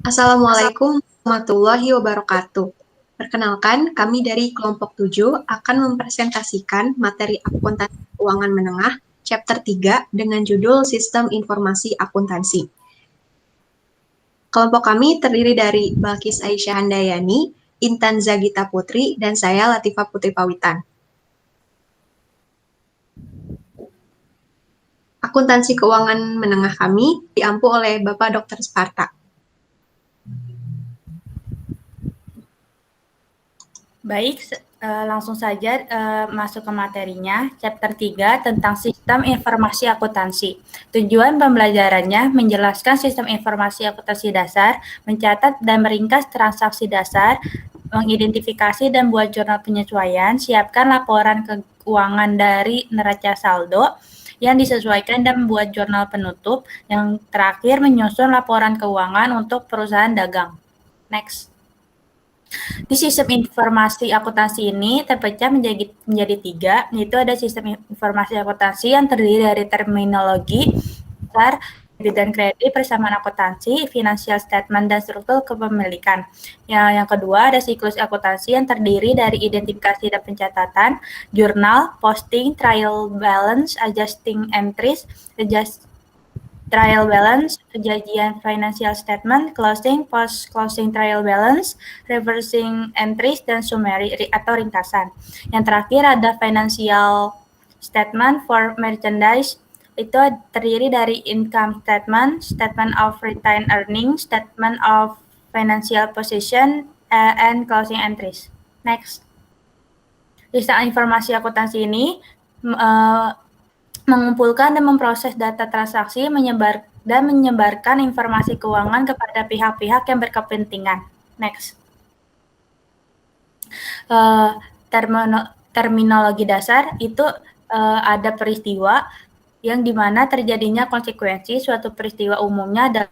Assalamualaikum warahmatullahi wabarakatuh. Perkenalkan, kami dari kelompok 7 akan mempresentasikan materi akuntansi keuangan menengah chapter 3 dengan judul Sistem Informasi Akuntansi. Kelompok kami terdiri dari Balkis Aisyah Handayani, Intan Zagita Putri, dan saya Latifah Putri Pawitan. Akuntansi keuangan menengah kami diampu oleh Bapak Dr. Sparta. Baik, langsung saja masuk ke materinya. Chapter 3 tentang Sistem Informasi Akuntansi. Tujuan pembelajarannya menjelaskan sistem informasi akuntansi dasar, mencatat dan meringkas transaksi dasar, mengidentifikasi dan buat jurnal penyesuaian, siapkan laporan keuangan dari neraca saldo yang disesuaikan dan membuat jurnal penutup. Yang terakhir menyusun laporan keuangan untuk perusahaan dagang. Next. Di sistem informasi akuntansi ini terpecah menjadi tiga, yaitu ada sistem informasi akuntansi yang terdiri dari terminologi, besar, debit dan kredit, persamaan akuntansi, financial statement, dan struktur kepemilikan. Yang kedua ada siklus akuntansi yang terdiri dari identifikasi dan pencatatan, jurnal, posting, trial balance, adjusting entries, trial balance, kejadian financial statement, closing, post-closing trial balance, reversing entries, dan summary atau ringkasan. Yang terakhir ada financial statement for merchandise, itu terdiri dari income statement, statement of retained earnings, statement of financial position, and closing entries. Next. Lista informasi akuntansi ini mengumpulkan dan memproses data transaksi, menyebarkan informasi keuangan kepada pihak-pihak yang berkepentingan. Next. Terminologi dasar itu ada peristiwa yang dimana terjadinya konsekuensi suatu peristiwa umumnya adalah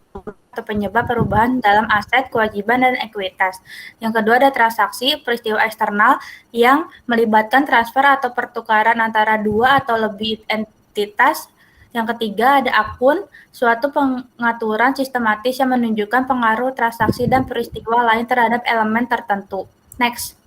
atau penyebab perubahan dalam aset, kewajiban, dan ekuitas. Yang kedua ada transaksi, peristiwa eksternal yang melibatkan transfer atau pertukaran antara dua atau lebih entitas. Yang ketiga ada akun, suatu pengaturan sistematis yang menunjukkan pengaruh transaksi dan peristiwa lain terhadap elemen tertentu. Next.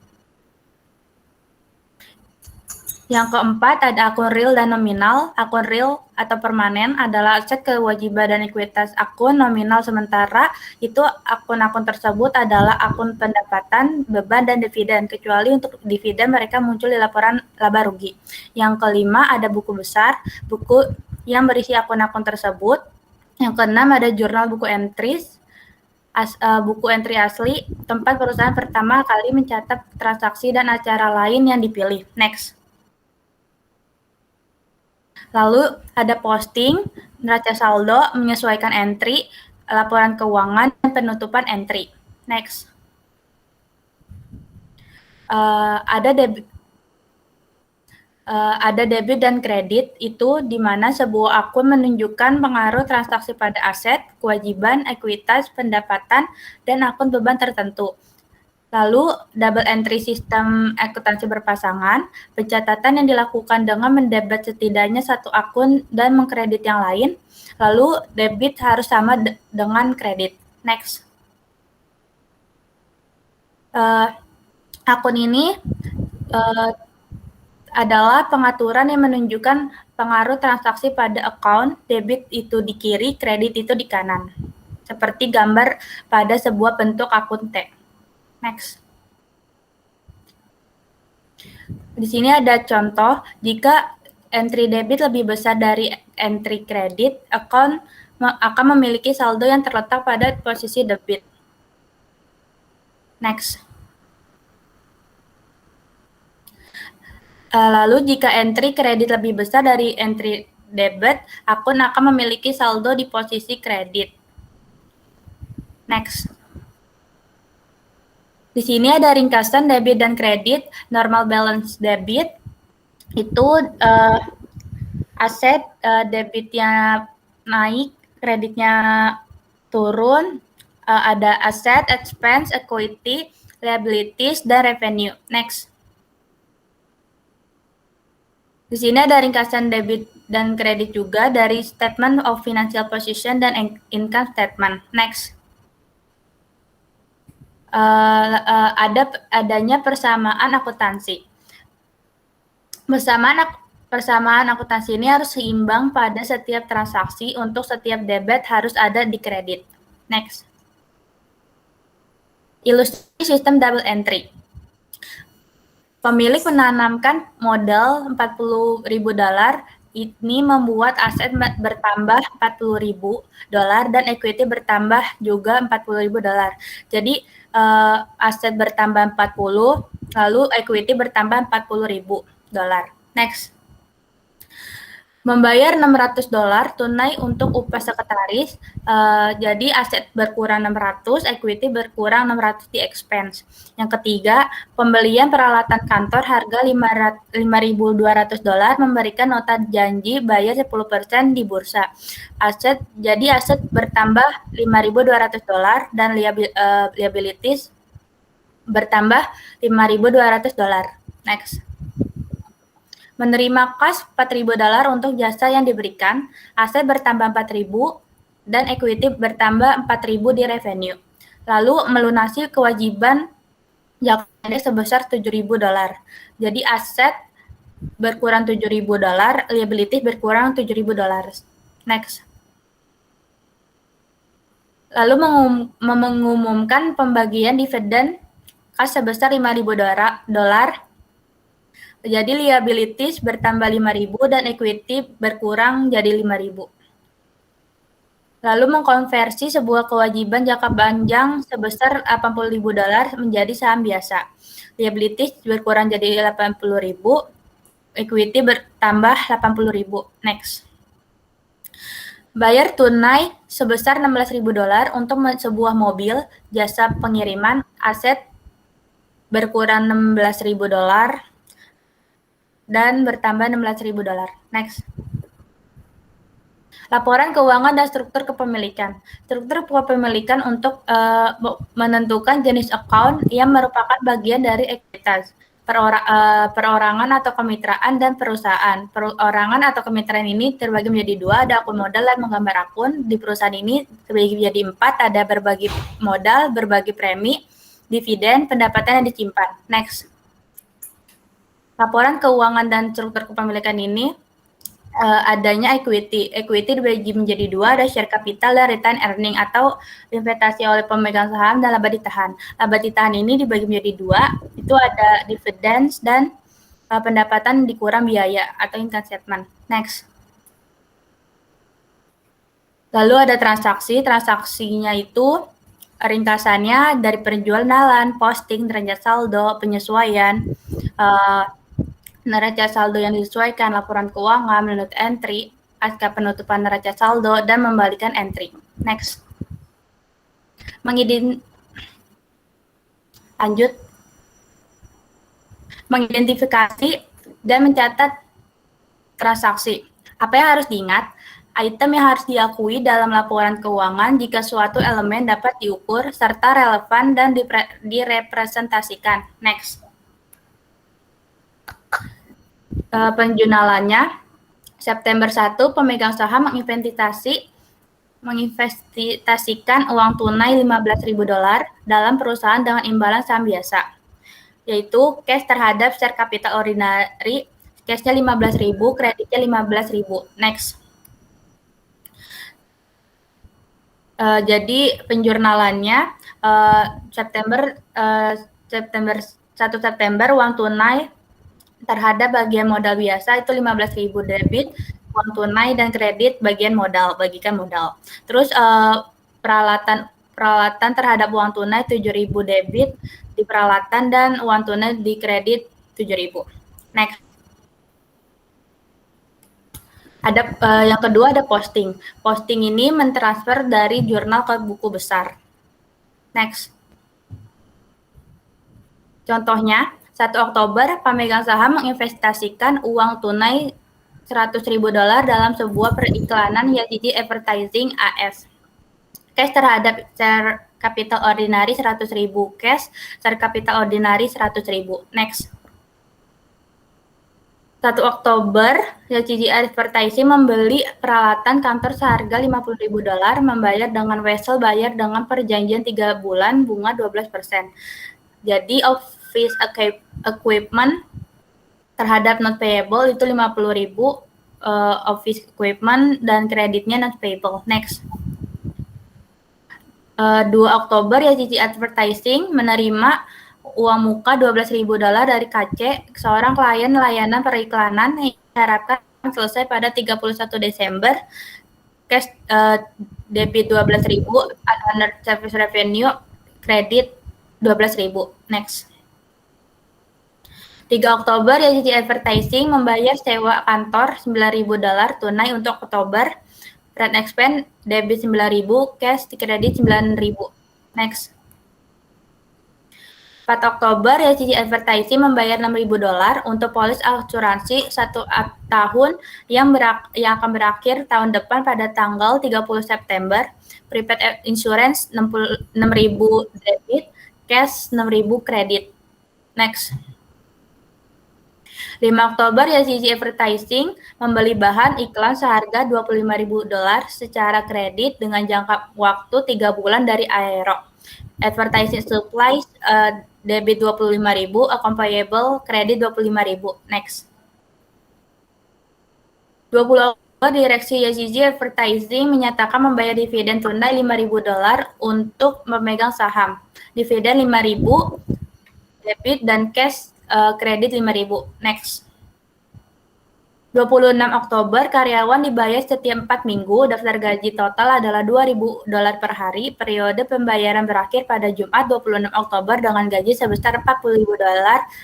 Yang keempat ada akun real dan nominal. Akun real atau permanen adalah aset, kewajiban, dan ekuitas akun nominal sementara itu akun-akun tersebut adalah akun pendapatan, beban, dan dividen, kecuali untuk dividen mereka muncul di laporan laba rugi. Yang kelima ada buku besar, buku yang berisi akun-akun tersebut. Yang keenam ada jurnal buku entries, buku entry asli, tempat perusahaan pertama kali mencatat transaksi dan acara lain yang dipilih. Next. Lalu ada posting, neraca saldo, menyesuaikan entry, laporan keuangan, dan penutupan entry. Next. Ada debit dan kredit, itu di mana sebuah akun menunjukkan pengaruh transaksi pada aset, kewajiban, ekuitas, pendapatan, dan akun beban tertentu. Lalu, double entry sistem akuntansi berpasangan, pencatatan yang dilakukan dengan mendebit setidaknya satu akun dan mengkredit yang lain. Lalu, debit harus sama dengan kredit. Next. Akun ini adalah pengaturan yang menunjukkan pengaruh transaksi pada account, debit itu di kiri, kredit itu di kanan. Seperti gambar pada sebuah bentuk akun T. Next. Di sini ada contoh, jika entry debit lebih besar dari entry kredit, account akan memiliki saldo yang terletak pada posisi debit. Next. Lalu jika entry kredit lebih besar dari entry debit, akun akan memiliki saldo di posisi kredit. Next. Di sini ada ringkasan debit dan kredit. Normal balance debit itu aset debitnya naik, kreditnya turun. Ada aset, expense, equity, liabilities, dan revenue. Next. Di sini ada ringkasan debit dan kredit juga dari statement of financial position dan income statement. Next. adanya persamaan akuntansi. Persamaan akuntansi ini harus seimbang pada setiap transaksi. Untuk setiap debit harus ada di kredit. Next. Ilustrasi sistem double entry. Pemilik menanamkan modal $40.000. Ini membuat aset bertambah $40.000 dan equity bertambah juga $40.000. Jadi aset bertambah 40, lalu equity bertambah $40.000. Next. Membayar $600 tunai untuk upah sekretaris. Jadi aset berkurang 600, equity berkurang 600 di expense. Yang ketiga, pembelian peralatan kantor harga $5.200 memberikan nota janji bayar 10% di bursa. Jadi aset bertambah $5.200 dan liabilities bertambah $5.200. Next. Menerima kas $4.000 untuk jasa yang diberikan, aset bertambah $4.000 dan equity bertambah $4.000 di revenue. Lalu melunasi kewajiban jangka pendek sebesar $7.000. Jadi aset berkurang $7.000, liabilities berkurang $7.000. Next. Lalu mengumumkan pembagian dividen kas sebesar $5.000. Jadi liabilities bertambah $5.000 dan equity berkurang jadi $5.000. Lalu mengkonversi sebuah kewajiban jangka panjang sebesar $80.000 menjadi saham biasa. Liabilities berkurang jadi $80.000, equity bertambah $80.000. Next. Bayar tunai sebesar $16.000 untuk sebuah mobil, jasa pengiriman, aset berkurang $16.000 dan bertambah $16.000. Next. Laporan keuangan dan struktur kepemilikan. Struktur kepemilikan untuk menentukan jenis account yang merupakan bagian dari ekuitas, perorangan atau kemitraan, dan perusahaan. Perorangan atau kemitraan ini terbagi menjadi dua, ada akun modal dan menggambar akun. Di perusahaan ini terbagi menjadi 4, ada berbagi modal, berbagi premi, dividen, pendapatan yang disimpan. Next. Laporan keuangan dan struktur kepemilikan ini adanya equity. Equity dibagi menjadi dua, ada share capital dan return earning atau investasi oleh pemegang saham dan laba ditahan. Laba ditahan ini dibagi menjadi dua, itu ada dividends dan pendapatan dikurang biaya atau income statement. Next. Lalu ada transaksinya itu ringkasannya dari penjualan, posting, neraca saldo, penyesuaian, neraca saldo yang disesuaikan, laporan keuangan, menurut entry, pasca penutupan neraca saldo, dan membalikan entry. Next. Mengidentifikasi dan mencatat transaksi. Apa yang harus diingat? Item yang harus diakui dalam laporan keuangan jika suatu elemen dapat diukur, serta relevan dan direpresentasikan. Next. Penjualannya, September 1, pemegang saham menginvestasikan uang tunai $15.000 dalam perusahaan dengan imbalan saham biasa, yaitu cash terhadap share capital ordinary, cashnya $15.000, kreditnya $15.000. Next. Jadi penjurnalannya September 1 September uang tunai terhadap bagian modal biasa itu $15.000 debit, uang tunai dan kredit bagian modal, bagikan modal. Terus peralatan terhadap uang tunai $7.000 debit di peralatan dan uang tunai di kredit $7.000. Next. Ada yang kedua ada posting. Posting ini mentransfer dari jurnal ke buku besar. Next. Contohnya, 1 Oktober pemegang saham menginvestasikan uang tunai $100.000 dalam sebuah periklanan YTG Advertising AS. Cash terhadap share capital ordinary $100.000, cash share capital ordinary $100.000. Next. 1 Oktober, YCG Advertising membeli peralatan kantor seharga $50.000, membayar dengan wesel, bayar dengan perjanjian 3 bulan, bunga 12%. Jadi office equipment terhadap not payable itu 50.000, office equipment dan kreditnya not payable. Next. 2 Oktober, YCG Advertising menerima uang muka $12.000 dari KC, seorang klien layanan periklanan yang diharapkan selesai pada 31 Desember. Cash debit 12.000, under service revenue, kredit 12.000. Next. 3 Oktober, YCG Advertising membayar sewa kantor $9.000 tunai untuk Oktober. Rent expense debit 9.000, cash kredit 9.000. Next. 4 Oktober, YCG Advertising membayar $6.000 untuk polis asuransi 1 tahun yang akan berakhir tahun depan pada tanggal 30 September. Prepaid insurance 6.000 debit, cash 6.000 kredit. Next. 5 Oktober, YCG Advertising membeli bahan iklan seharga $25.000 secara kredit dengan jangka waktu 3 bulan dari Aero. Advertising supplies debit 25.000, account payable kredit 25.000. Next. 20 Oktober, Direksi YCG Advertising menyatakan membayar dividen tunai $5.000 untuk memegang saham. Dividen 5.000, debit dan cash kredit 5.000. Next. 26 Oktober, karyawan dibayar setiap 4 minggu, daftar gaji total adalah $2.000 per hari, periode pembayaran berakhir pada Jumat 26 Oktober dengan gaji sebesar $40.000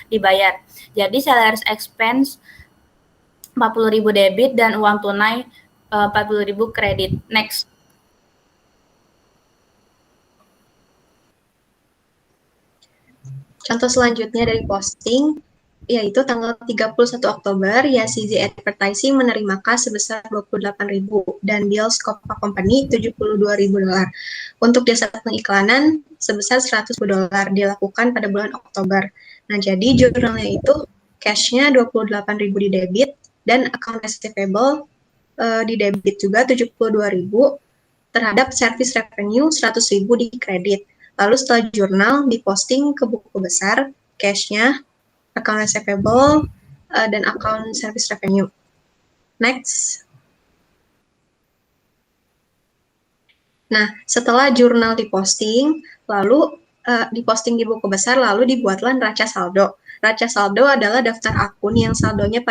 dibayar. Jadi salaries expense 40.000 debit dan uang tunai 40.000 kredit. Next. Contoh selanjutnya dari posting, yaitu tanggal 31 Oktober, YCG Advertising menerima kas sebesar $28.000 dan bill Scopa Company $72.000. Untuk jasa pengiklanan sebesar $100.000 dilakukan pada bulan Oktober. Nah, jadi jurnalnya itu cash-nya $28.000 di debit dan account receivable di debit juga $72.000 terhadap service revenue $100.000 di kredit. Lalu setelah jurnal diposting ke buku besar, cash-nya, account receivable, dan account service revenue. Next. Nah, setelah jurnal diposting, lalu diposting di buku besar, lalu dibuatlah neraca saldo. Neraca saldo adalah daftar akun yang saldonya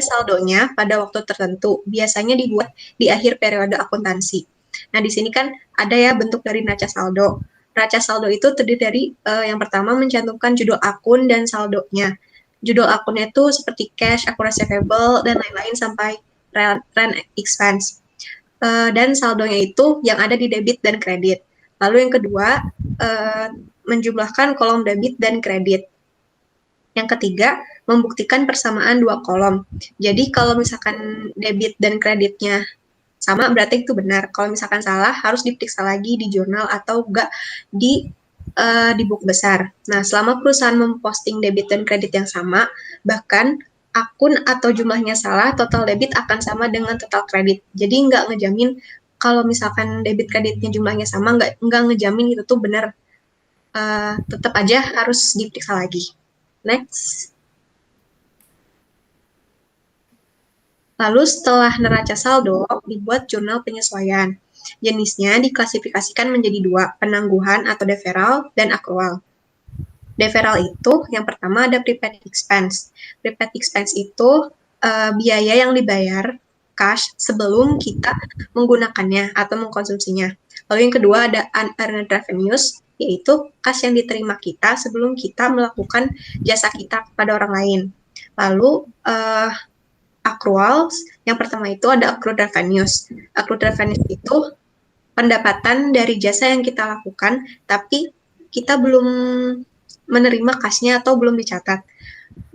saldonya pada waktu tertentu. Biasanya dibuat di akhir periode akuntansi. Nah, di sini kan ada ya bentuk dari neraca saldo. Neraca saldo itu terdiri dari yang pertama mencantumkan judul akun dan saldonya. Judul akunnya itu seperti cash, akun receivable, dan lain-lain sampai rent expense. Dan saldonya itu yang ada di debit dan kredit. Lalu yang kedua, menjumlahkan kolom debit dan kredit. Yang ketiga, membuktikan persamaan dua kolom. Jadi kalau misalkan debit dan kreditnya sama, berarti itu benar. Kalau misalkan salah, harus diperiksa lagi di jurnal atau enggak di buku besar. Nah, selama perusahaan memposting debit dan kredit yang sama, bahkan akun atau jumlahnya salah, total debit akan sama dengan total kredit. Jadi nggak ngejamin kalau misalkan debit kreditnya jumlahnya sama, nggak ngejamin itu tuh benar. Tetap aja harus diperiksa lagi. Next. Lalu setelah neraca saldo, dibuat jurnal penyesuaian. Jenisnya diklasifikasikan menjadi dua, penangguhan atau deferral dan akrual. Deferral itu yang pertama ada prepaid expense. Prepaid expense itu biaya yang dibayar cash sebelum kita menggunakannya atau mengkonsumsinya. Lalu yang kedua ada unearned revenues, yaitu cash yang diterima kita sebelum kita melakukan jasa kita kepada orang lain. Lalu accruals, yang pertama itu ada accrued revenues. Accrued revenues itu pendapatan dari jasa yang kita lakukan, tapi kita belum menerima cash-nya atau belum dicatat.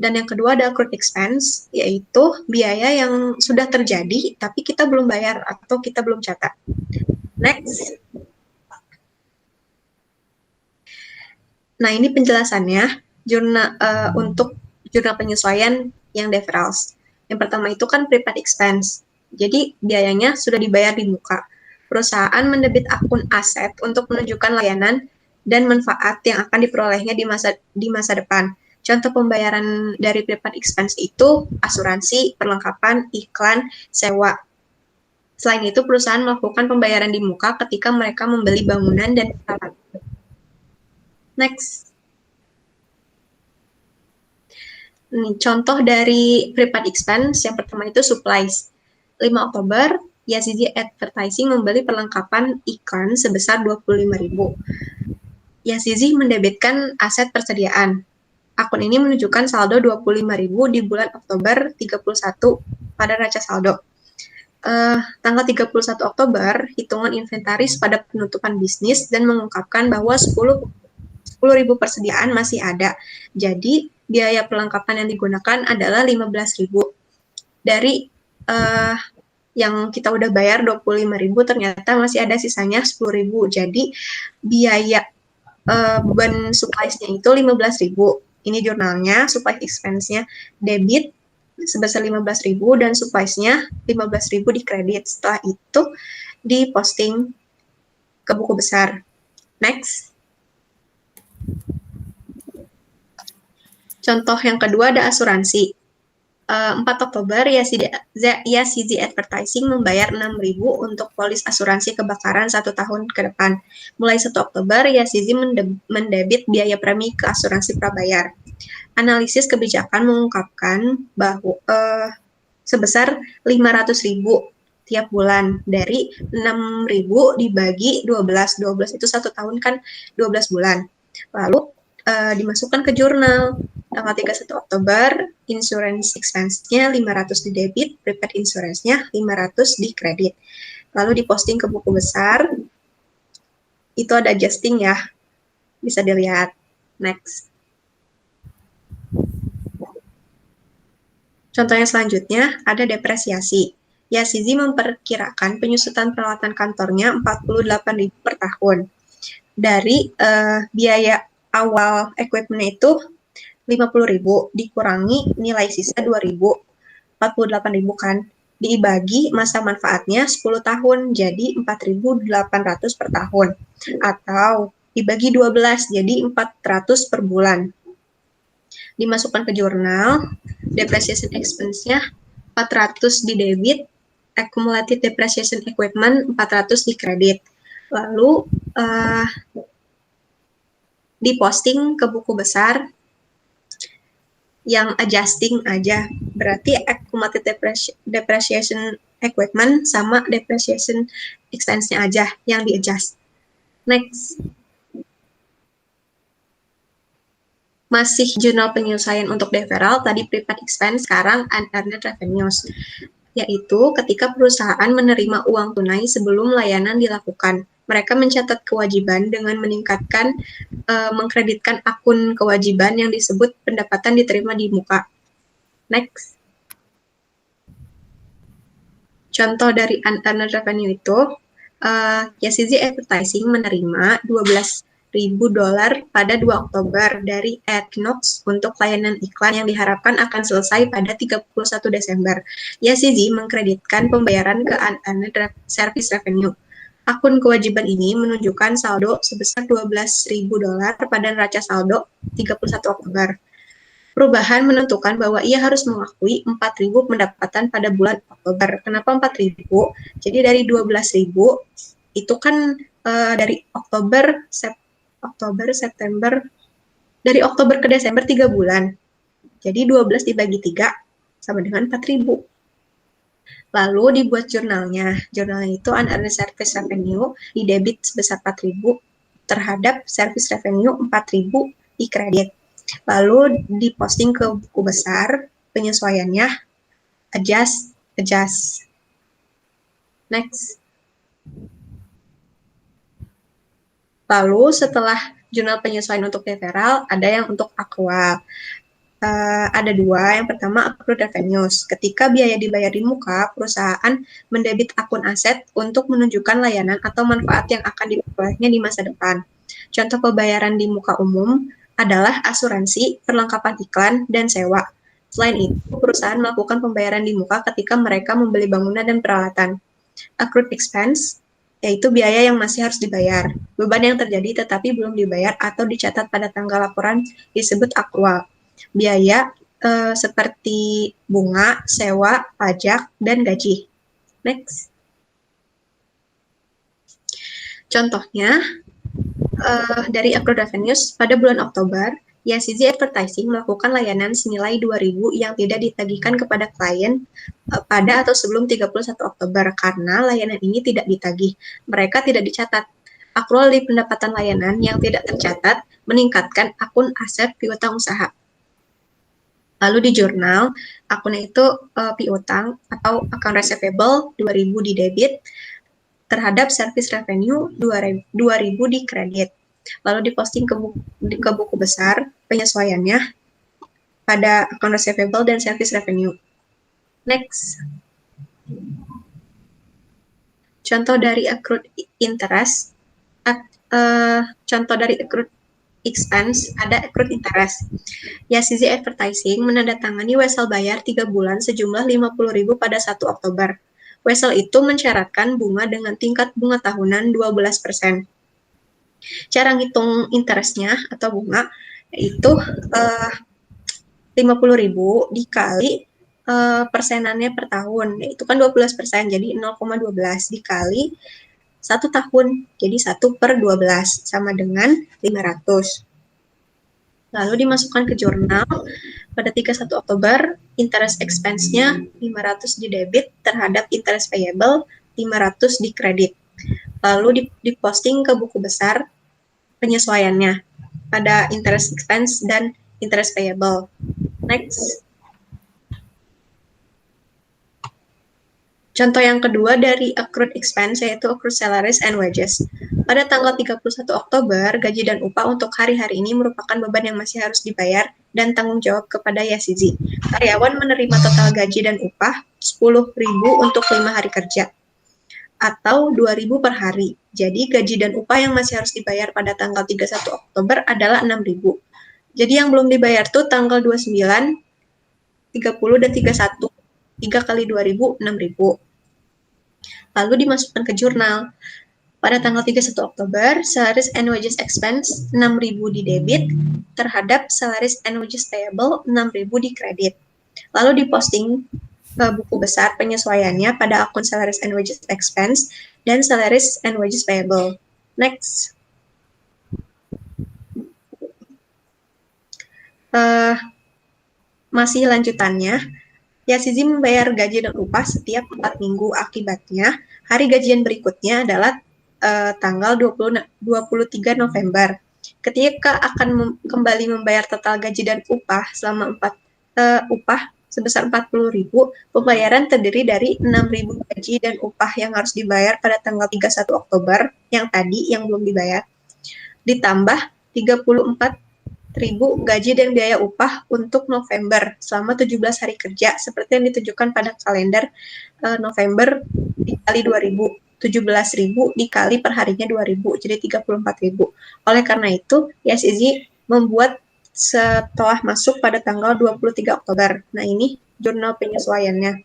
Dan yang kedua ada accrued expense, yaitu biaya yang sudah terjadi, tapi kita belum bayar atau kita belum catat. Next. Nah, ini penjelasannya untuk jurnal penyesuaian yang deferrals. Yang pertama itu kan prepaid expense. Jadi biayanya sudah dibayar di muka. Perusahaan mendebit akun aset untuk menunjukkan layanan dan manfaat yang akan diperolehnya di masa depan. Contoh pembayaran dari prepaid expense itu asuransi, perlengkapan, iklan, sewa. Selain itu, perusahaan melakukan pembayaran di muka ketika mereka membeli bangunan dan peralatan. Next. Contoh dari prepaid expense yang pertama itu supplies. 5 Oktober, YCZ Advertising membeli perlengkapan iklan sebesar 25.000. YCZ mendebitkan aset persediaan. Akun ini menunjukkan saldo 25.000 di bulan Oktober 31 pada neraca saldo. Tanggal 31 Oktober, hitungan inventaris pada penutupan bisnis dan mengungkapkan bahwa 10.000 persediaan masih ada. Jadi, biaya perlengkapan yang digunakan adalah 15.000. Dari yang kita udah bayar 25.000, ternyata masih ada sisanya 10.000. Jadi, biaya beban supplies-nya itu 15.000. Ini jurnalnya, supply expense-nya debit sebesar 15.000 dan supplies-nya 15.000 di kredit. Setelah itu diposting ke buku besar. Next. Contoh yang kedua ada asuransi. 4 Oktober, YCZ Advertising membayar 6.000 untuk polis asuransi kebakaran 1 tahun ke depan. Mulai 1 Oktober, YCZ mendebit biaya premi ke asuransi prabayar. Analisis kebijakan mengungkapkan bahwa sebesar 500.000 tiap bulan dari 6.000 dibagi 12. 12 itu 1 tahun kan 12 bulan. Lalu dimasukkan ke jurnal. Tanggal 31 Oktober, insurance expense-nya 500 di debit, prepaid insurance-nya 500 di kredit. Lalu diposting ke buku besar. Itu ada adjusting ya. Bisa dilihat. Next. Contoh yang selanjutnya ada depresiasi. YCZ memperkirakan penyusutan peralatan kantornya 48.000 per tahun. Dari biaya awal equipment itu 50.000 dikurangi nilai sisa 2.000, 48.000 kan, dibagi masa manfaatnya 10 tahun, jadi 4.800 per tahun. Atau dibagi 12, jadi 400 per bulan. Dimasukkan ke jurnal, depreciation expense-nya 400 di debit, accumulated depreciation equipment 400 di kredit. Lalu diposting ke buku besar yang adjusting aja, berarti accumulated depreciation equipment sama depreciation expense-nya aja yang di-adjust. Next. Masih jurnal penyelesaian untuk deferral, tadi prepaid expense, sekarang unearned revenues, yaitu ketika perusahaan menerima uang tunai sebelum layanan dilakukan. Mereka mencatat kewajiban dengan mengkreditkan akun kewajiban yang disebut pendapatan diterima di muka. Next. Contoh dari unearned revenue itu, YCZ Advertising menerima $12.000 pada 2 Oktober dari Equinox untuk layanan iklan yang diharapkan akan selesai pada 31 Desember. YCZ mengkreditkan pembayaran ke unearned service revenue. Akun kewajiban ini menunjukkan saldo sebesar $12.000 pada neraca saldo 31 Oktober. Perubahan menentukan bahwa ia harus mengakui 4.000 pendapatan pada bulan Oktober. Kenapa 4.000? Jadi dari 12.000 itu kan dari Oktober, September, dari Oktober ke Desember 3 bulan. Jadi 12 dibagi 3 sama dengan 4.000. Lalu dibuat jurnalnya. Jurnalnya itu unearned service revenue di debit sebesar 4.000 terhadap service revenue 4.000 di kredit. Lalu diposting ke buku besar, penyesuaiannya adjust. Next. Lalu setelah jurnal penyesuaian untuk deferral, ada yang untuk aktual. Ada 2, yang pertama accrued revenues. Ketika biaya dibayar di muka, perusahaan mendebit akun aset untuk menunjukkan layanan atau manfaat yang akan diperolehnya di masa depan. Contoh pembayaran di muka umum adalah asuransi, perlengkapan iklan, dan sewa. Selain itu, perusahaan melakukan pembayaran di muka ketika mereka membeli bangunan dan peralatan. Accrued expense, yaitu biaya yang masih harus dibayar. Beban yang terjadi tetapi belum dibayar atau dicatat pada tanggal laporan disebut akrual. Biaya seperti bunga, sewa, pajak, dan gaji. Next. Contohnya, dari accrued revenues pada bulan Oktober, YCZ Advertising melakukan layanan senilai 2.000 yang tidak ditagihkan kepada klien pada atau sebelum 31 Oktober karena layanan ini tidak ditagih. Mereka tidak dicatat. Akrual di pendapatan layanan yang tidak tercatat meningkatkan akun aset piutang usaha. Lalu di jurnal, akunnya itu piutang atau account receivable 2.000 di debit terhadap service revenue 2.000 di kredit. Lalu diposting ke buku besar penyesuaiannya pada account receivable dan service revenue. Next. Contoh dari accrued interest. Contoh dari accrued expense ada accrued interest. YCZ Advertising menandatangani wesel bayar 3 bulan sejumlah 50.000 pada 1 Oktober. Wesel itu mensyaratkan bunga dengan tingkat bunga tahunan 12%. Cara ngitung interestnya atau bunga itu 50.000 dikali persenannya per tahun, yaitu kan 12%, jadi 0,12 dikali 1 tahun, jadi 1/12 sama dengan 500. Lalu dimasukkan ke jurnal pada 31 Oktober, interest expense-nya 500 di debit terhadap interest payable 500 di kredit. Lalu diposting ke buku besar penyesuaiannya pada interest expense dan interest payable. Next. Contoh yang kedua dari accrued expense yaitu accrued salaries and wages. Pada tanggal 31 Oktober, gaji dan upah untuk hari-hari ini merupakan beban yang masih harus dibayar dan tanggung jawab kepada YCZ. Karyawan menerima total gaji dan upah 10.000 untuk 5 hari kerja atau 2.000 per hari. Jadi gaji dan upah yang masih harus dibayar pada tanggal 31 Oktober adalah 6.000. Jadi yang belum dibayar tuh tanggal 29, 30, dan 31. 3 kali 2.000, 6.000. Lalu dimasukkan ke jurnal. Pada tanggal 31 Oktober, salaries and wages expense 6.000 di debit terhadap salaries and wages payable 6.000 di kredit. Lalu diposting ke buku besar penyesuaiannya pada akun salaries and wages expense dan salaries and wages payable. Next. Masih lanjutannya, YCZ membayar gaji dan upah setiap 4 minggu. Akibatnya, hari gajian berikutnya adalah tanggal 23 November. Ketika akan kembali membayar total gaji dan upah selama upah sebesar 40.000, pembayaran terdiri dari 6.000 gaji dan upah yang harus dibayar pada tanggal 31 Oktober, yang tadi yang belum dibayar, ditambah 34.000 gaji dan biaya upah untuk November selama 17 hari kerja seperti yang ditunjukkan pada kalender November dikali 2.000, 17.000 dikali per harinya 2.000, jadi 34.000. Oleh karena itu, YCZ membuat setelah masuk pada tanggal 23 Oktober. Nah, ini jurnal penyesuaiannya.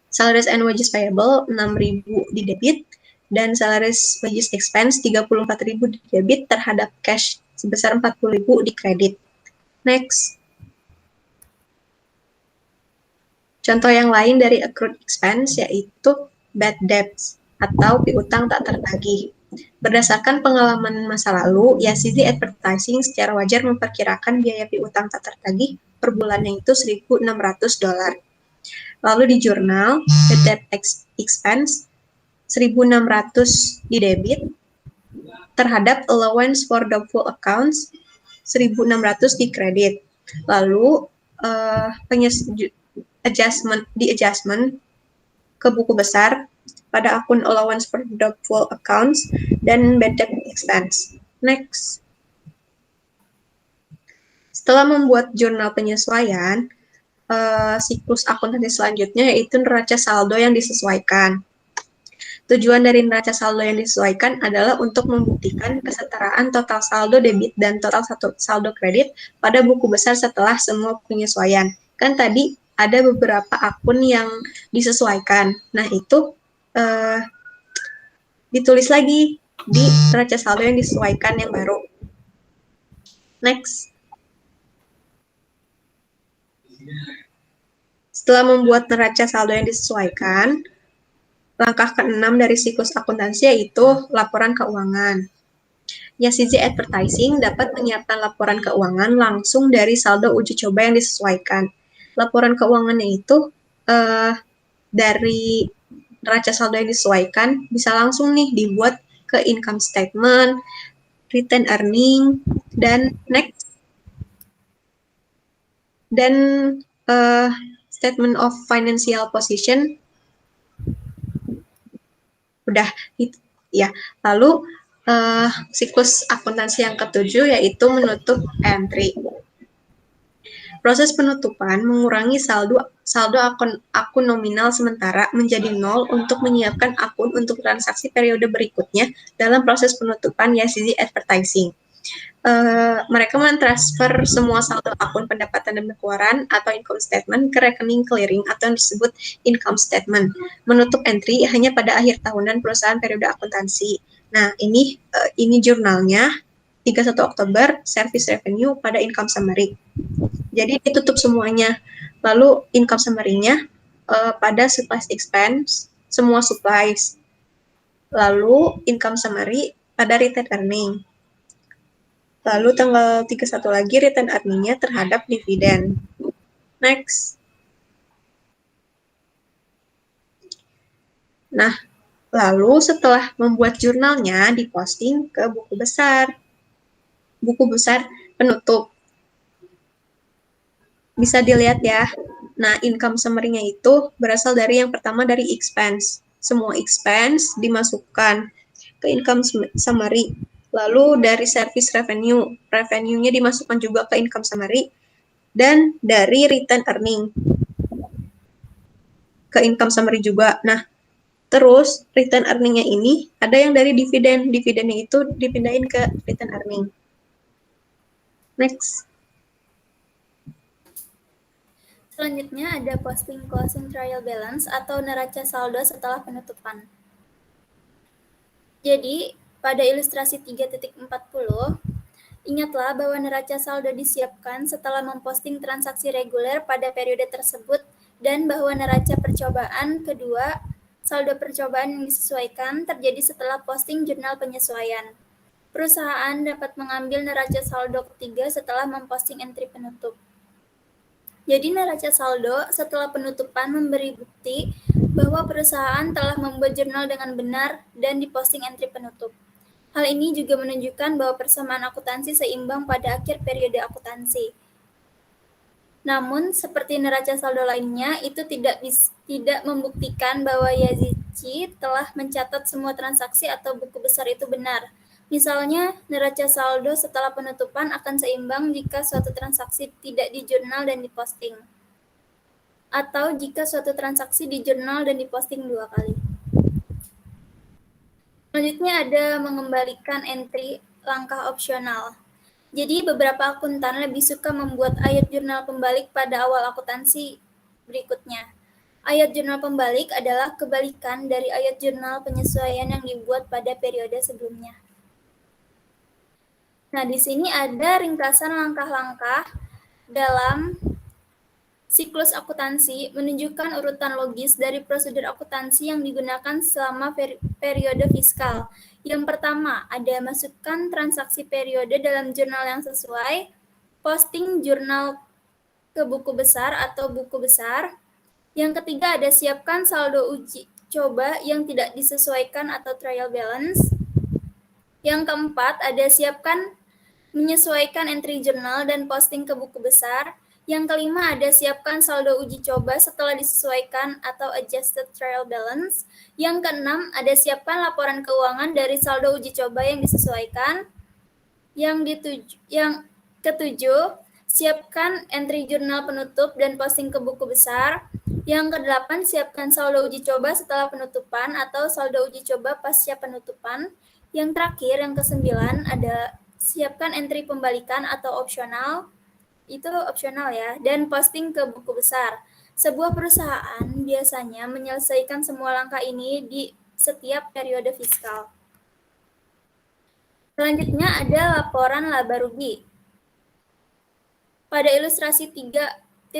Salaries and wages payable 6.000 di debit dan salaries wages expense 34.000 di debit terhadap cash sebesar 40.000 di kredit. Next. Contoh yang lain dari accrued expense yaitu bad debts atau piutang tak tertagih. Berdasarkan pengalaman masa lalu, YCZ Advertising secara wajar memperkirakan biaya piutang tak tertagih per bulannya itu $1.600. Lalu di jurnal, bad debt expense 1.600 di debit terhadap allowance for doubtful accounts 1.600 di kredit. Lalu adjustment ke buku besar pada akun allowance for doubtful accounts dan bad debt expense. Next. Setelah membuat jurnal penyesuaian, siklus akuntansi selanjutnya yaitu neraca saldo yang disesuaikan. Tujuan dari neraca saldo yang disesuaikan adalah untuk membuktikan kesetaraan total saldo debit dan total saldo kredit pada buku besar setelah semua penyesuaian. kan tadi ada beberapa akun yang disesuaikan. Nah, itu ditulis lagi di neraca saldo yang disesuaikan yang baru. Next. Setelah membuat neraca saldo yang disesuaikan, langkah ke-6 dari siklus akuntansi yaitu laporan keuangan. YCZ Advertising dapat menyiapkan laporan keuangan langsung dari saldo uji coba yang disesuaikan. Laporan keuangannya itu dari neraca saldo yang disesuaikan bisa langsung nih dibuat ke income statement, return earning, dan next. Dan statement of financial position udah ya. Lalu siklus akuntansi yang ketujuh yaitu menutup entry. Proses penutupan mengurangi saldo akun nominal sementara menjadi nol untuk menyiapkan akun untuk transaksi periode berikutnya dalam proses penutupan YCZ Advertising. Mereka mentransfer semua saldo akun pendapatan dan pengeluaran atau income statement ke rekening clearing atau yang disebut income statement. Menutup entry hanya pada akhir tahunan perusahaan periode akuntansi. Nah, ini jurnalnya 31 Oktober, service revenue pada income summary. Jadi ditutup semuanya. Lalu income summary-nya pada supplies expense, semua supplies. Lalu income summary pada return earning. Lalu tanggal 31 lagi return earning-nya terhadap dividen. Next. Nah, lalu setelah membuat jurnalnya diposting ke buku besar. Buku besar penutup. Bisa dilihat ya. Nah, income summary-nya itu berasal dari yang pertama dari expense. Semua expense dimasukkan ke income summary. Lalu dari service revenue, revenue-nya dimasukkan juga ke income summary. Dan dari return earning ke income summary juga. Nah, terus return earning-nya ini ada yang dari dividen. Dividennya itu dipindahin ke return earning. Next. Selanjutnya ada posting closing trial balance atau neraca saldo setelah penutupan. Jadi, pada ilustrasi 3.40, ingatlah bahwa neraca saldo disiapkan setelah memposting transaksi reguler pada periode tersebut dan bahwa neraca percobaan kedua, saldo percobaan yang disesuaikan terjadi setelah posting jurnal penyesuaian. Perusahaan dapat mengambil neraca saldo ketiga setelah memposting entry penutup. Jadi neraca saldo setelah penutupan memberi bukti bahwa perusahaan telah membuat jurnal dengan benar dan diposting entry penutup. Hal ini juga menunjukkan bahwa persamaan akuntansi seimbang pada akhir periode akuntansi. Namun, seperti neraca saldo lainnya, itu tidak membuktikan bahwa Yazici telah mencatat semua transaksi atau buku besar itu benar. Misalnya, neraca saldo setelah penutupan akan seimbang jika suatu transaksi tidak di jurnal dan diposting, atau jika suatu transaksi di jurnal dan diposting 2 kali. Selanjutnya ada mengembalikan entry langkah opsional. Jadi beberapa akuntan lebih suka membuat ayat jurnal pembalik pada awal akuntansi berikutnya. Ayat jurnal pembalik adalah kebalikan dari ayat jurnal penyesuaian yang dibuat pada periode sebelumnya. Nah, di sini ada ringkasan langkah-langkah dalam siklus akuntansi menunjukkan urutan logis dari prosedur akuntansi yang digunakan selama periode fiskal. Yang pertama, ada masukkan transaksi periode dalam jurnal yang sesuai, posting jurnal ke buku besar atau buku besar. Yang ketiga, ada siapkan saldo uji coba yang tidak disesuaikan atau trial balance. Yang keempat, ada siapkan menyesuaikan entry jurnal dan posting ke buku besar. Yang kelima, ada siapkan saldo uji coba setelah disesuaikan atau adjusted trial balance. Yang keenam, ada siapkan laporan keuangan dari saldo uji coba yang disesuaikan. Yang ketujuh, siapkan entry jurnal penutup dan posting ke buku besar. Yang kedelapan, siapkan saldo uji coba setelah penutupan atau saldo uji coba pasca penutupan. Yang terakhir, yang kesembilan, ada siapkan entry pembalikan atau opsional. itu opsional ya, dan posting ke buku besar. Sebuah perusahaan biasanya menyelesaikan semua langkah ini di setiap periode fiskal. Selanjutnya ada laporan laba rugi. Pada ilustrasi 3.41,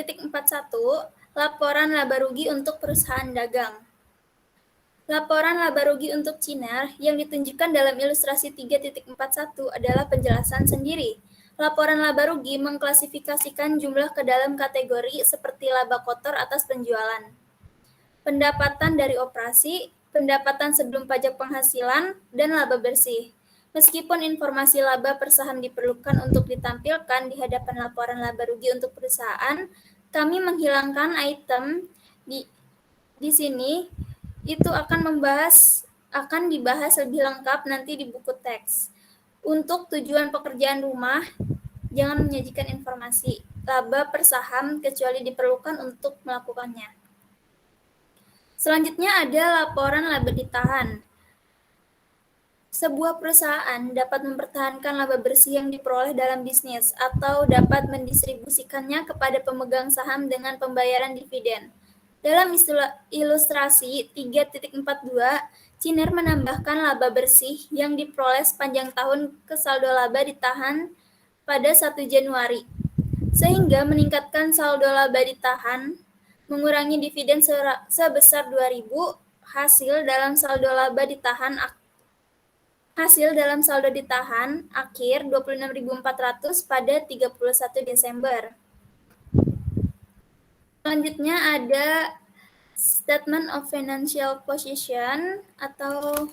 laporan laba rugi untuk perusahaan dagang. Laporan laba rugi untuk Cinar yang ditunjukkan dalam ilustrasi 3.41 adalah penjelasan sendiri. Laporan laba rugi mengklasifikasikan jumlah ke dalam kategori seperti laba kotor atas penjualan, pendapatan dari operasi, pendapatan sebelum pajak penghasilan, dan laba bersih. Meskipun informasi laba per saham diperlukan untuk ditampilkan di hadapan laporan laba rugi untuk perusahaan, kami menghilangkan item di sini. Itu akan dibahas lebih lengkap nanti di buku teks. Untuk tujuan pekerjaan rumah, jangan menyajikan informasi laba per saham kecuali diperlukan untuk melakukannya. Selanjutnya ada laporan laba ditahan. Sebuah perusahaan dapat mempertahankan laba bersih yang diperoleh dalam bisnis atau dapat mendistribusikannya kepada pemegang saham dengan pembayaran dividen. Dalam ilustrasi 3.42, Cinar menambahkan laba bersih yang diperoleh sepanjang tahun ke saldo laba ditahan pada 1 Januari, sehingga meningkatkan saldo laba ditahan, mengurangi dividen sebesar 2.000, hasil dalam saldo ditahan akhir 26.400 pada 31 Desember. Selanjutnya ada Statement of Financial Position atau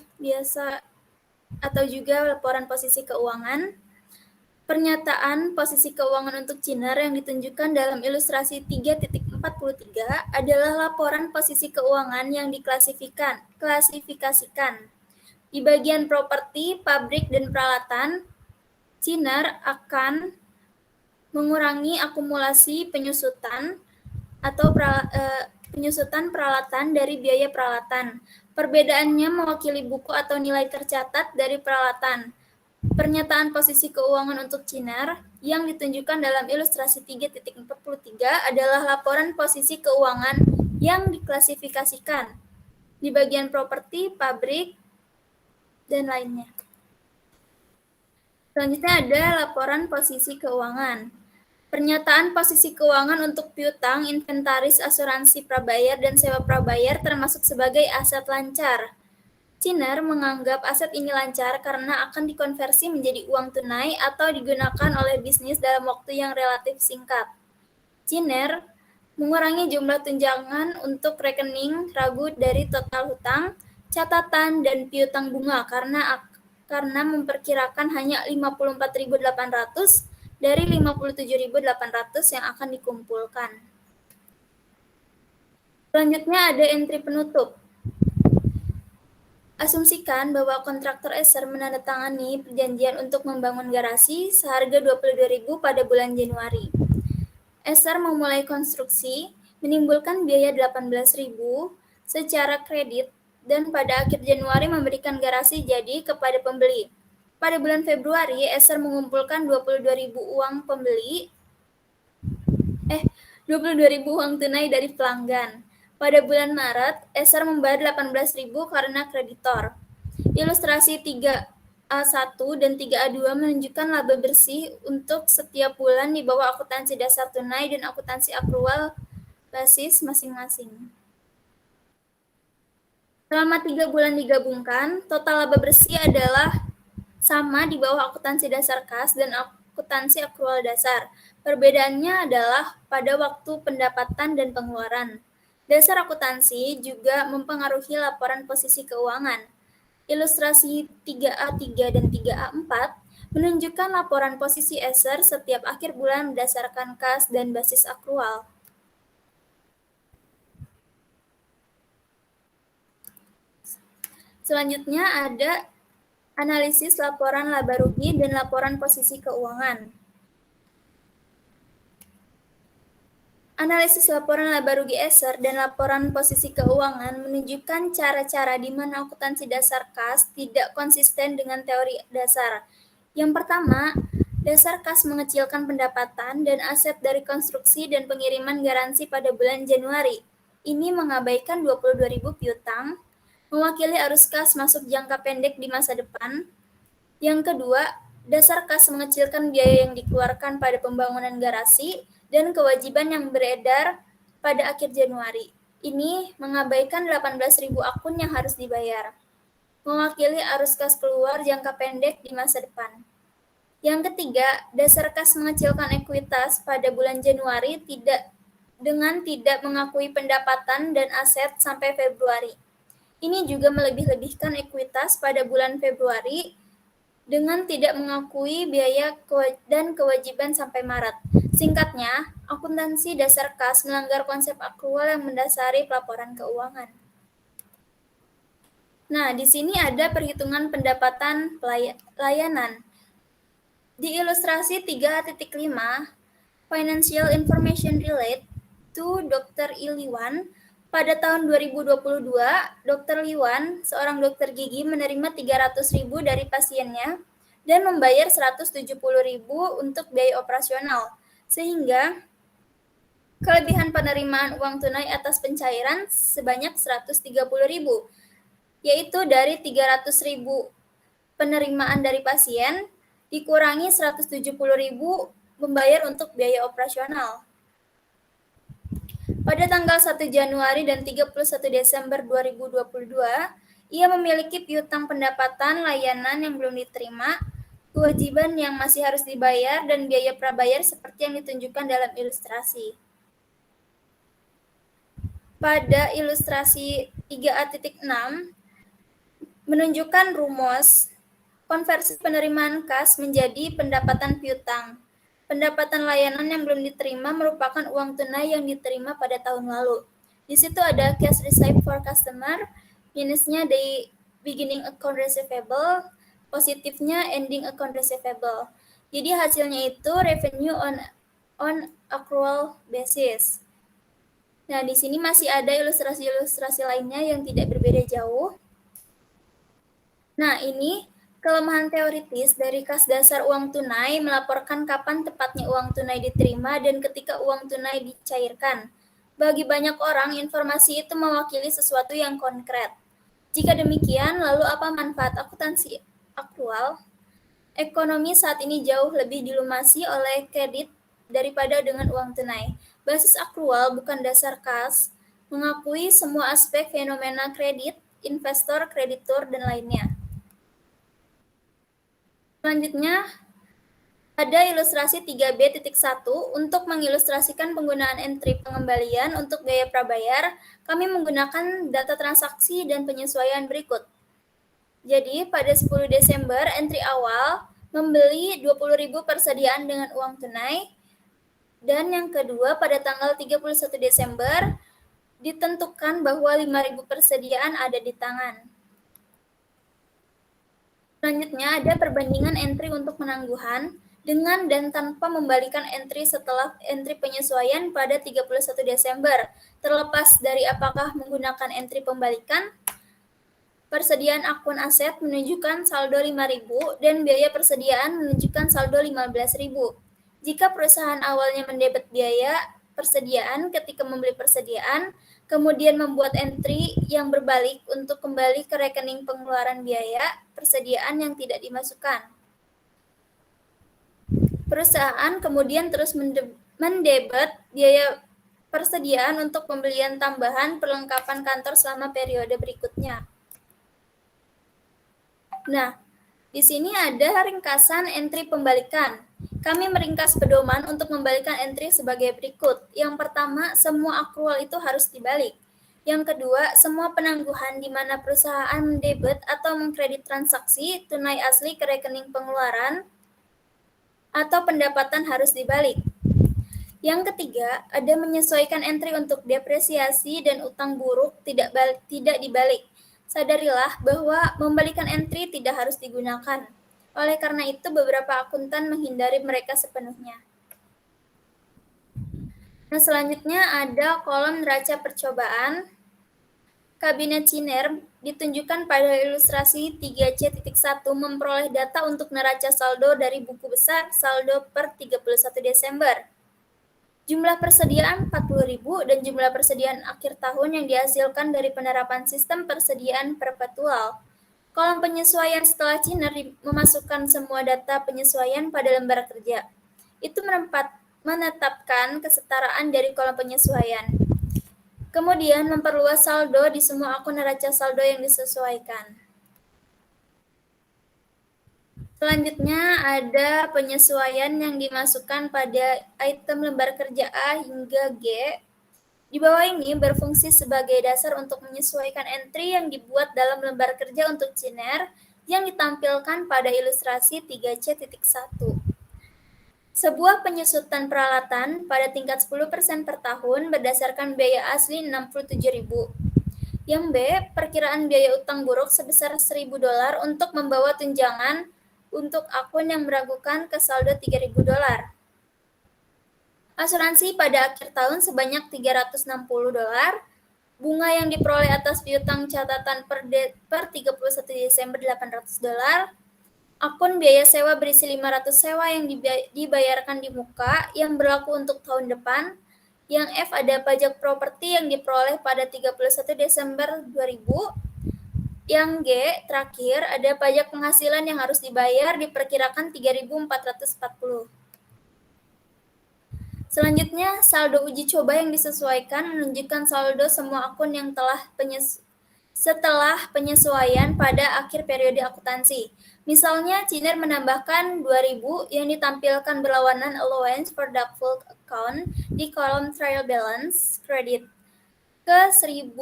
juga laporan posisi keuangan. Pernyataan posisi keuangan untuk Cinar yang ditunjukkan dalam ilustrasi 3.43 adalah laporan posisi keuangan yang diklasifikasikan. Di bagian properti, pabrik, dan peralatan, Cinar akan mengurangi akumulasi penyusutan peralatan dari biaya peralatan. Perbedaannya mewakili buku atau nilai tercatat dari peralatan. Pernyataan posisi keuangan untuk Cinar yang ditunjukkan dalam ilustrasi 3.43 adalah laporan posisi keuangan yang diklasifikasikan di bagian properti, pabrik, dan lainnya. Selanjutnya ada laporan posisi keuangan. Pernyataan posisi keuangan untuk piutang, inventaris, asuransi prabayar, dan sewa prabayar termasuk sebagai aset lancar. Cinar menganggap aset ini lancar karena akan dikonversi menjadi uang tunai atau digunakan oleh bisnis dalam waktu yang relatif singkat. Cinar mengurangi jumlah tunjangan untuk rekening ragu dari total hutang, catatan, dan piutang bunga karena memperkirakan hanya 54.800 dari 57.800 yang akan dikumpulkan. Selanjutnya ada entry penutup. Asumsikan bahwa kontraktor Esser menandatangani perjanjian untuk membangun garasi seharga 22.000 pada bulan Januari. Esser memulai konstruksi, menimbulkan biaya 18.000 secara kredit, dan pada akhir Januari memberikan garasi jadi kepada pembeli. Pada bulan Februari, Esser mengumpulkan 22.000 uang tunai dari pelanggan. Pada bulan Maret, Esser membayar 18.000 karena kreditor. Ilustrasi 3A1 dan 3A2 menunjukkan laba bersih untuk setiap bulan di bawah akuntansi dasar tunai dan akuntansi akrual basis masing-masing. Selama 3 bulan digabungkan, total laba bersih adalah sama di bawah akuntansi dasar kas dan akuntansi akrual dasar. Perbedaannya adalah pada waktu pendapatan dan pengeluaran. Dasar akuntansi juga mempengaruhi laporan posisi keuangan. Ilustrasi 3A3 dan 3A4 menunjukkan laporan posisi Esser setiap akhir bulan berdasarkan kas dan basis akrual. Selanjutnya ada analisis laporan laba rugi dan laporan posisi keuangan. Analisis laporan laba rugi Esser dan laporan posisi keuangan menunjukkan cara-cara di mana akuntansi dasar kas tidak konsisten dengan teori dasar. Yang pertama, Dasar kas mengecilkan pendapatan dan aset dari konstruksi dan pengiriman garansi pada bulan Januari. Ini mengabaikan 22.000 piutang, mewakili arus kas masuk jangka pendek di masa depan. Yang kedua, dasar kas mengecilkan biaya yang dikeluarkan pada pembangunan garasi dan kewajiban yang beredar pada akhir Januari. Ini mengabaikan 18.000 akun yang harus dibayar, mewakili arus kas keluar jangka pendek di masa depan. Yang ketiga, dasar kas mengecilkan ekuitas pada bulan Januari dengan tidak mengakui pendapatan dan aset sampai Februari. Ini juga melebih-lebihkan ekuitas pada bulan Februari dengan tidak mengakui biaya dan kewajiban sampai Maret. Singkatnya, akuntansi dasar kas melanggar konsep akrual yang mendasari pelaporan keuangan. Nah, di sini ada perhitungan pendapatan layanan. Di ilustrasi 3.5, Financial Information Relate to Dr. Iliwan, pada tahun 2022, Dr. Liwan, seorang dokter gigi, menerima 300.000 dari pasiennya dan membayar 170.000 untuk biaya operasional, sehingga kelebihan penerimaan uang tunai atas pencairan sebanyak 130.000, yaitu dari 300.000 penerimaan dari pasien dikurangi 170.000 membayar untuk biaya operasional. Pada tanggal 1 Januari dan 31 Desember 2022, ia memiliki piutang pendapatan layanan yang belum diterima, kewajiban yang masih harus dibayar, dan biaya prabayar seperti yang ditunjukkan dalam ilustrasi. Pada ilustrasi 3A.6 menunjukkan rumus konversi penerimaan kas menjadi pendapatan piutang. Pendapatan layanan yang belum diterima merupakan uang tunai yang diterima pada tahun lalu. Di situ ada cash received for customer, minusnya di beginning account receivable, positifnya ending account receivable. Jadi hasilnya itu revenue on accrual basis. Nah, di sini masih ada ilustrasi-ilustrasi lainnya yang tidak berbeda jauh. Nah, ini kelemahan teoritis dari kas dasar uang tunai melaporkan kapan tepatnya uang tunai diterima dan ketika uang tunai dicairkan. Bagi banyak orang, informasi itu mewakili sesuatu yang konkret. Jika demikian, lalu apa manfaat akuntansi akrual? Ekonomi saat ini jauh lebih dilumasi oleh kredit daripada dengan uang tunai. Basis akrual bukan dasar kas, mengakui semua aspek fenomena kredit, investor, kreditur, dan lainnya. Selanjutnya, ada ilustrasi 3B.1 untuk mengilustrasikan penggunaan entry pengembalian untuk biaya prabayar. Kami menggunakan data transaksi dan penyesuaian berikut. Jadi, pada 10 Desember, entry awal membeli 20.000 persediaan dengan uang tunai. Dan yang kedua, pada tanggal 31 Desember, ditentukan bahwa 5.000 persediaan ada di tangan. Selanjutnya ada perbandingan entry untuk penangguhan dengan dan tanpa membalikan entry setelah entry penyesuaian pada 31 Desember. Terlepas dari apakah menggunakan entry pembalikan, persediaan akun aset menunjukkan saldo 5.000 dan biaya persediaan menunjukkan saldo 15.000. Jika perusahaan awalnya mendebet biaya persediaan ketika membeli persediaan, kemudian membuat entry yang berbalik untuk kembali ke rekening pengeluaran biaya persediaan yang tidak dimasukkan. Perusahaan kemudian terus mendebet biaya persediaan untuk pembelian tambahan perlengkapan kantor selama periode berikutnya. Nah, di sini ada ringkasan entry pembalikan. Kami meringkas pedoman untuk membalikan entry sebagai berikut. Yang pertama, semua akrual itu harus dibalik. Yang kedua, semua penangguhan di mana perusahaan mendebet atau mengkredit transaksi tunai asli ke rekening pengeluaran atau pendapatan harus dibalik. Yang ketiga, ada menyesuaikan entry untuk depresiasi dan utang buruk tidak dibalik. Sadarilah bahwa membalikan entry tidak harus digunakan. Oleh karena itu, beberapa akuntan menghindari mereka sepenuhnya. Nah, selanjutnya ada kolom neraca percobaan. Kabinet Ciner ditunjukkan pada ilustrasi 3C.1 memperoleh data untuk neraca saldo dari buku besar saldo per 31 Desember. Jumlah persediaan 40.000 dan jumlah persediaan akhir tahun yang dihasilkan dari penerapan sistem persediaan perpetual. Kolom penyesuaian setelah Ciner memasukkan semua data penyesuaian pada lembar kerja. Itu menetapkan kesetaraan dari kolom penyesuaian. Kemudian memperluas saldo di semua akun neraca saldo yang disesuaikan. Selanjutnya ada penyesuaian yang dimasukkan pada item lembar kerja A hingga G. Di bawah ini berfungsi sebagai dasar untuk menyesuaikan entry yang dibuat dalam lembar kerja untuk Ciner yang ditampilkan pada ilustrasi 3C.1. Sebuah penyusutan peralatan pada tingkat 10% per tahun berdasarkan biaya asli 67.000. Yang B, perkiraan biaya utang buruk sebesar $1.000 untuk membawa tunjangan untuk akun yang meragukan ke saldo $3.000. Asuransi pada akhir tahun sebanyak $360. Bunga yang diperoleh atas piutang catatan per 31 Desember $800. Akun biaya sewa berisi 500 sewa yang dibayarkan di muka yang berlaku untuk tahun depan. Yang F ada pajak properti yang diperoleh pada 31 Desember 2000. Yang G terakhir ada pajak penghasilan yang harus dibayar diperkirakan 3.440. Selanjutnya, saldo uji coba yang disesuaikan menunjukkan saldo semua akun yang setelah penyesuaian pada akhir periode akuntansi. Misalnya, Ciner menambahkan 2.000 yang ditampilkan berlawanan allowance for doubtful account di kolom trial balance credit ke 1.000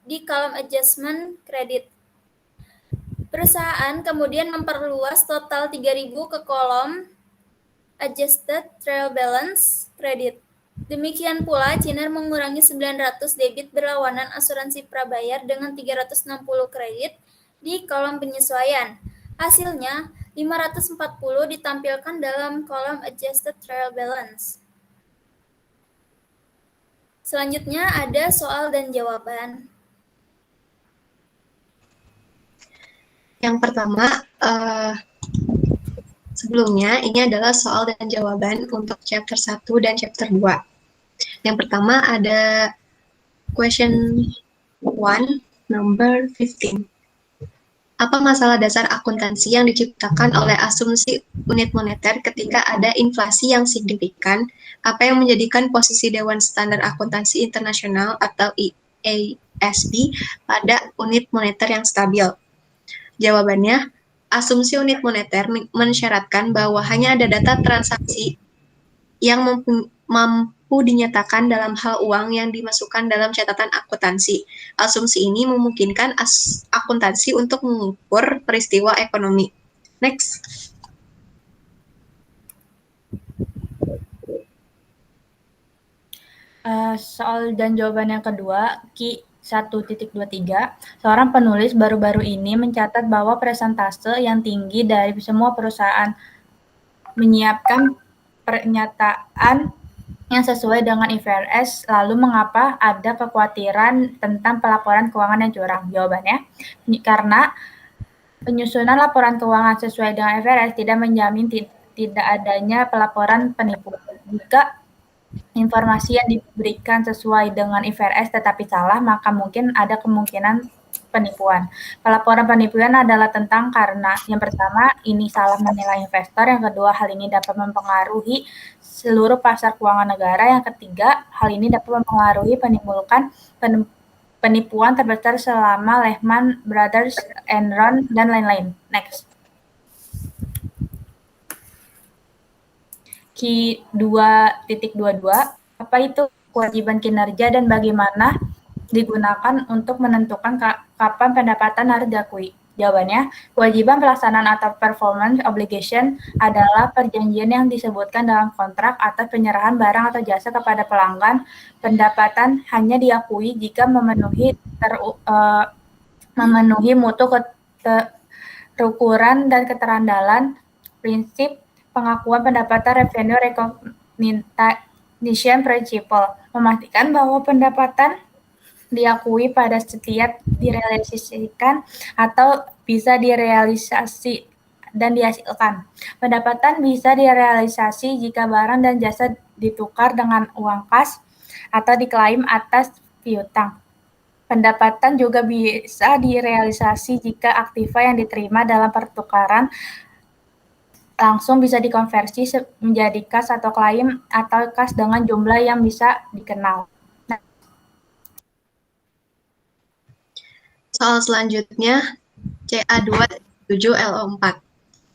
di kolom adjustment credit. Perusahaan kemudian memperluas total 3.000 ke kolom adjusted trial balance credit. Demikian pula, Ciner mengurangi 900 debit berlawanan asuransi prabayar dengan 360 kredit di kolom penyesuaian. Hasilnya, 540 ditampilkan dalam kolom adjusted trial balance. Selanjutnya ada soal dan jawaban. Yang pertama, sebelumnya ini adalah soal dan jawaban untuk chapter 1 dan chapter 2. Yang pertama ada question 1, number 15. Apa masalah dasar akuntansi yang diciptakan oleh asumsi unit moneter ketika ada inflasi yang signifikan? Apa yang menjadikan posisi Dewan Standar Akuntansi Internasional atau IASB pada unit moneter yang stabil? Jawabannya, asumsi unit moneter mensyaratkan bahwa hanya ada data transaksi yang mampu dinyatakan dalam hal uang yang dimasukkan dalam catatan akuntansi. Asumsi ini memungkinkan akuntansi untuk mengukur peristiwa ekonomi. Next. Soal dan jawaban yang kedua, Ki 1.23, seorang penulis baru-baru ini mencatat bahwa persentase yang tinggi dari semua perusahaan menyiapkan pernyataan yang sesuai dengan IFRS, lalu mengapa ada kekhawatiran tentang pelaporan keuangan yang curang? Jawabannya, karena penyusunan laporan keuangan sesuai dengan IFRS tidak menjamin tidak adanya pelaporan penipuan. Jika informasi yang diberikan sesuai dengan IFRS tetapi salah, maka mungkin ada kemungkinan penipuan. Pelaporan penipuan adalah tentang karena yang pertama, ini salah menilai investor, yang kedua, hal ini dapat mempengaruhi seluruh pasar keuangan negara, yang ketiga, hal ini dapat mempengaruhi menimbulkan penipuan terbesar selama Lehman Brothers, Enron, dan lain-lain. Next. Ki 2.22, apa itu kewajiban kinerja dan bagaimana digunakan untuk menentukan kapan pendapatan harus diakui? Jawabannya, kewajiban pelaksanaan atau performance obligation adalah perjanjian yang disebutkan dalam kontrak atas penyerahan barang atau jasa kepada pelanggan. Pendapatan hanya diakui jika memenuhi mutu keterukuran dan keterandalan. Prinsip pengakuan pendapatan revenue recognition principle memastikan bahwa pendapatan diakui pada setiap direalisasikan atau bisa direalisasi dan dihasilkan. Pendapatan bisa direalisasi jika barang dan jasa ditukar dengan uang kas atau diklaim atas piutang. Pendapatan juga bisa direalisasi jika aktiva yang diterima dalam pertukaran langsung bisa dikonversi menjadi kas atau klaim atau kas dengan jumlah yang bisa dikenal. Soal selanjutnya, CA2-7LO4,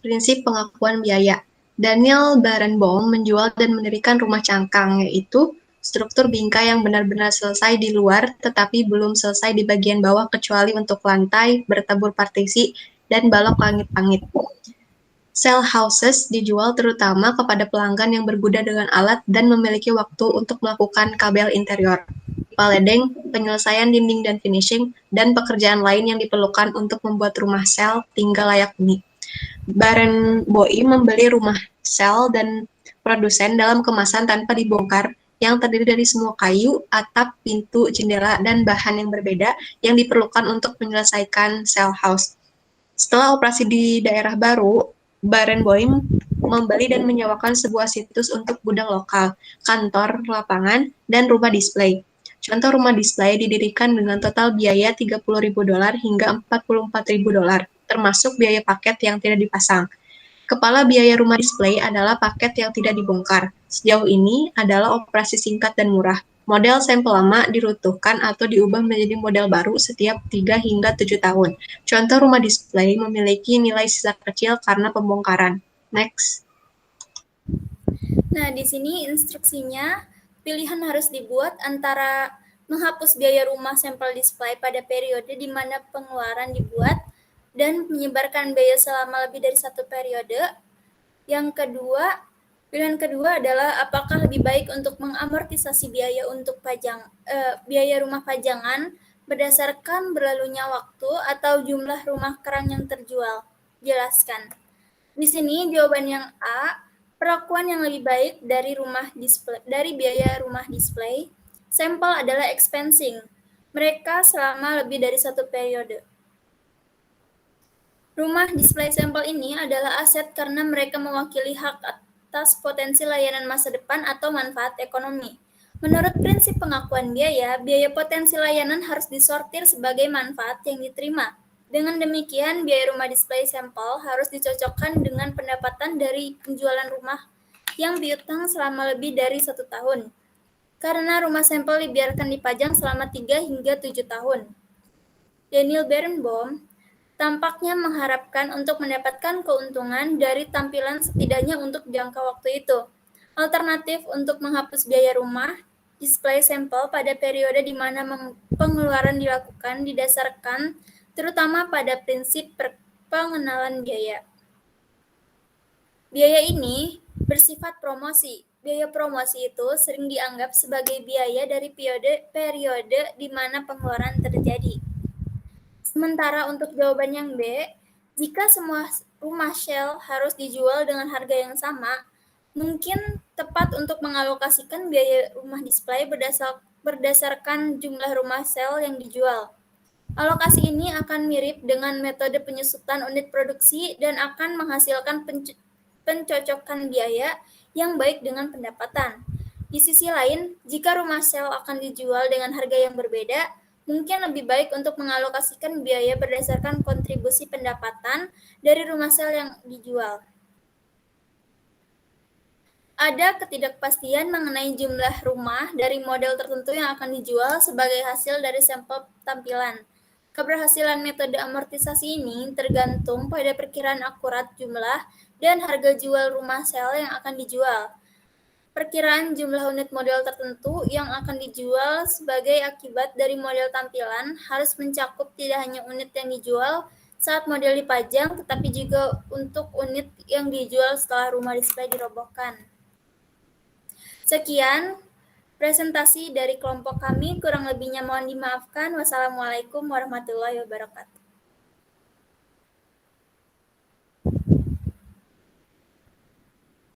prinsip pengakuan biaya. Daniel Barenboim menjual dan mendirikan rumah cangkang, yaitu struktur bingkai yang benar-benar selesai di luar, tetapi belum selesai di bagian bawah kecuali untuk lantai, bertabur partisi, dan balok langit-langit. Cell houses dijual terutama kepada pelanggan yang berkuda dengan alat dan memiliki waktu untuk melakukan kabel interior, paledeng, penyelesaian dinding dan finishing, dan pekerjaan lain yang diperlukan untuk membuat rumah sel tinggal layak huni. Barenboim membeli rumah sel dan produsen dalam kemasan tanpa dibongkar yang terdiri dari semua kayu, atap, pintu, jendela, dan bahan yang berbeda yang diperlukan untuk menyelesaikan cell house. Setelah operasi di daerah baru, Barenboim membeli dan menyewakan sebuah situs untuk gudang lokal, kantor, lapangan, dan rumah display. Contoh rumah display didirikan dengan total biaya $30.000 hingga $44.000, termasuk biaya paket yang tidak dipasang. Kepala biaya rumah display adalah paket yang tidak dibongkar. Sejauh ini adalah operasi singkat dan murah. Model sampel lama diruntuhkan atau diubah menjadi model baru setiap 3 hingga 7 tahun. Contoh rumah display memiliki nilai sisa kecil karena pembongkaran. Next. Nah, di sini instruksinya pilihan harus dibuat antara menghapus biaya rumah sampel display pada periode di mana pengeluaran dibuat dan menyebarkan biaya selama lebih dari satu periode. Yang kedua, pilihan kedua adalah apakah lebih baik untuk mengamortisasi biaya untuk biaya rumah pajangan berdasarkan berlalunya waktu atau jumlah rumah kerang yang terjual. Jelaskan. Di sini jawaban yang A, perlakuan yang lebih baik dari biaya rumah display sampel adalah expensing mereka selama lebih dari satu periode. Rumah display sampel ini adalah aset karena mereka mewakili hak atas potensi layanan masa depan atau manfaat ekonomi. Menurut prinsip pengakuan biaya, biaya potensi layanan harus disortir sebagai manfaat yang diterima. Dengan demikian, biaya rumah display sampel harus dicocokkan dengan pendapatan dari penjualan rumah yang piutang selama lebih dari 1 tahun. Karena rumah sampel dibiarkan dipajang selama 3 hingga 7 tahun. Daniel Barenboim tampaknya mengharapkan untuk mendapatkan keuntungan dari tampilan setidaknya untuk jangka waktu itu. Alternatif untuk menghapus biaya rumah display sampel pada periode di mana pengeluaran dilakukan didasarkan terutama pada prinsip pengenalan biaya. Biaya ini bersifat promosi. Biaya promosi itu sering dianggap sebagai biaya dari periode di mana pengeluaran terjadi. Sementara untuk jawaban yang B, jika semua rumah shell harus dijual dengan harga yang sama, mungkin tepat untuk mengalokasikan biaya rumah display berdasarkan jumlah rumah shell yang dijual. Alokasi ini akan mirip dengan metode penyusutan unit produksi dan akan menghasilkan pencocokan biaya yang baik dengan pendapatan. Di sisi lain, jika rumah shell akan dijual dengan harga yang berbeda, mungkin lebih baik untuk mengalokasikan biaya berdasarkan kontribusi pendapatan dari rumah sel yang dijual. Ada ketidakpastian mengenai jumlah rumah dari model tertentu yang akan dijual sebagai hasil dari sampel tampilan. Keberhasilan metode amortisasi ini tergantung pada perkiraan akurat jumlah dan harga jual rumah sel yang akan dijual. Perkiraan jumlah unit model tertentu yang akan dijual sebagai akibat dari model tampilan harus mencakup tidak hanya unit yang dijual saat model dipajang, tetapi juga untuk unit yang dijual setelah rumah display dirobohkan. Sekian presentasi dari kelompok kami, kurang lebihnya mohon dimaafkan. Wassalamualaikum warahmatullahi wabarakatuh.